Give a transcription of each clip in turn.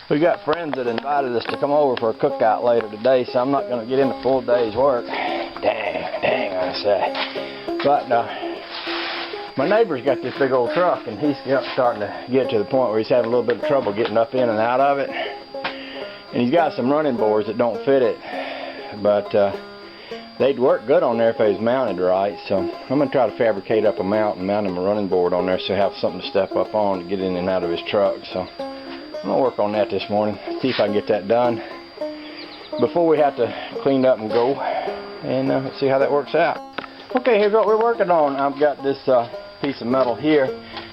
We got friends that invited us to come over for a cookout later today, so I'm not going to get into full day's work. Dang, I say. But my neighbor's got this big old truck, and he's starting to get to the point where he's having a little bit of trouble getting up in and out of it. And he's got some running boards that don't fit it, but they'd work good on there if they was mounted right. So I'm going to try to fabricate up a mount and mount him a running board on there so he'll have something to step up on to get in and out of his truck. So I'm going to work on that this morning, see if I can get that done before we have to clean up and go, and see how that works out. Okay, here's what we're working on. I've got this piece of metal here,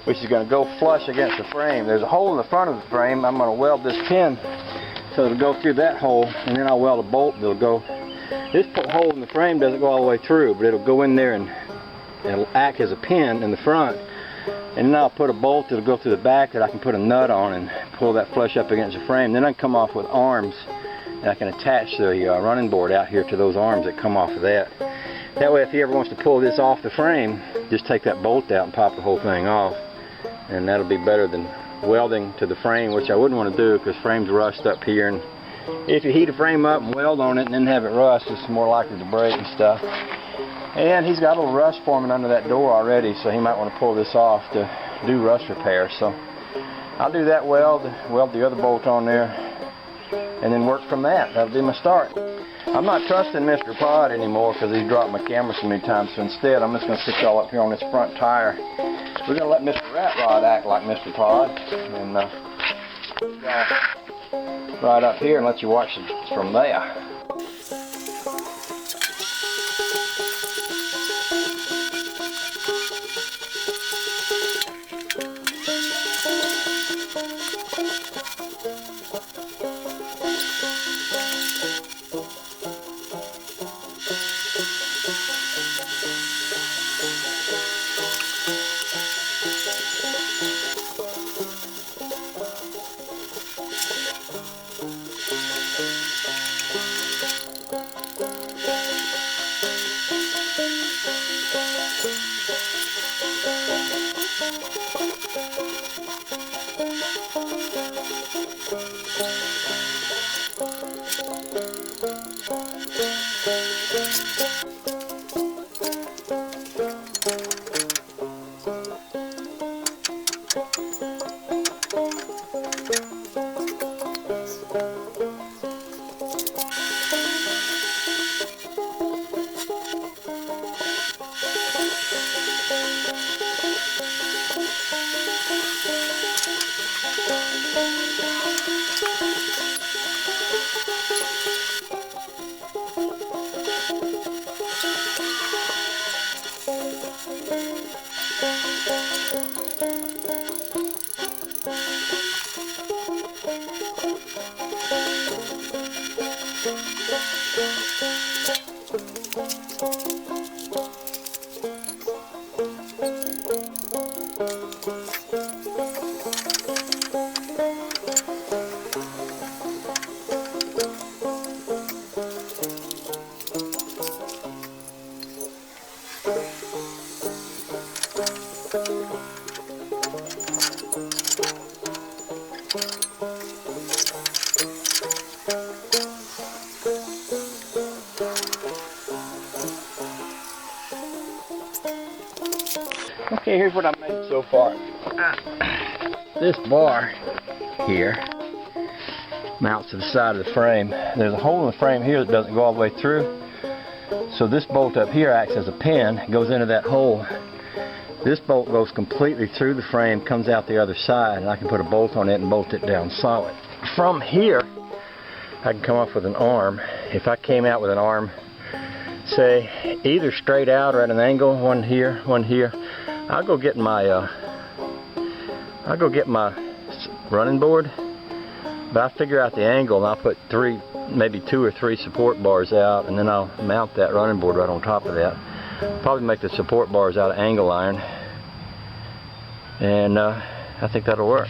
which is going to go flush against the frame. There's a hole in the front of the frame. I'm going to weld this pin so it'll go through that hole, and then I'll weld a bolt that'll go. This hole in the frame doesn't go all the way through, but it'll go in there and it'll act as a pin in the front. And then I'll put a bolt that'll go through the back that I can put a nut on and pull that flush up against the frame. Then I can come off with arms, and I can attach the running board out here to those arms that come off of that. That way, if he ever wants to pull this off the frame, just take that bolt out and pop the whole thing off. And that'll be better than welding to the frame, which I wouldn't want to do because frames rust up here. And if you heat a frame up and weld on it and then have it rust, it's more likely to break and stuff. And he's got a little rust forming under that door already, so he might want to pull this off to do rust repair. So I'll do that weld the other bolt on there, and then work from that. That'll be my start. I'm not trusting Mr. Pod anymore because he's dropped my camera so many times, so instead I'm just going to stick y'all up here on this front tire. We're going to let Mr. Rat Rod act like Mr. Pod, and right up here and let you watch it from there. Okay, here's what I made so far. This bar here mounts to the side of the frame. There's a hole in the frame here that doesn't go all the way through. So this bolt up here acts as a pin, goes into that hole. This bolt goes completely through the frame, comes out the other side, and I can put a bolt on it and bolt it down solid. From here, I can come up with an arm. If I came out with an arm, say either straight out or at an angle, one here, I'll go get my running board, but I'll figure out the angle and I'll put maybe two or three support bars out, and then I'll mount that running board right on top of that. Probably make the support bars out of angle iron, and I think that'll work.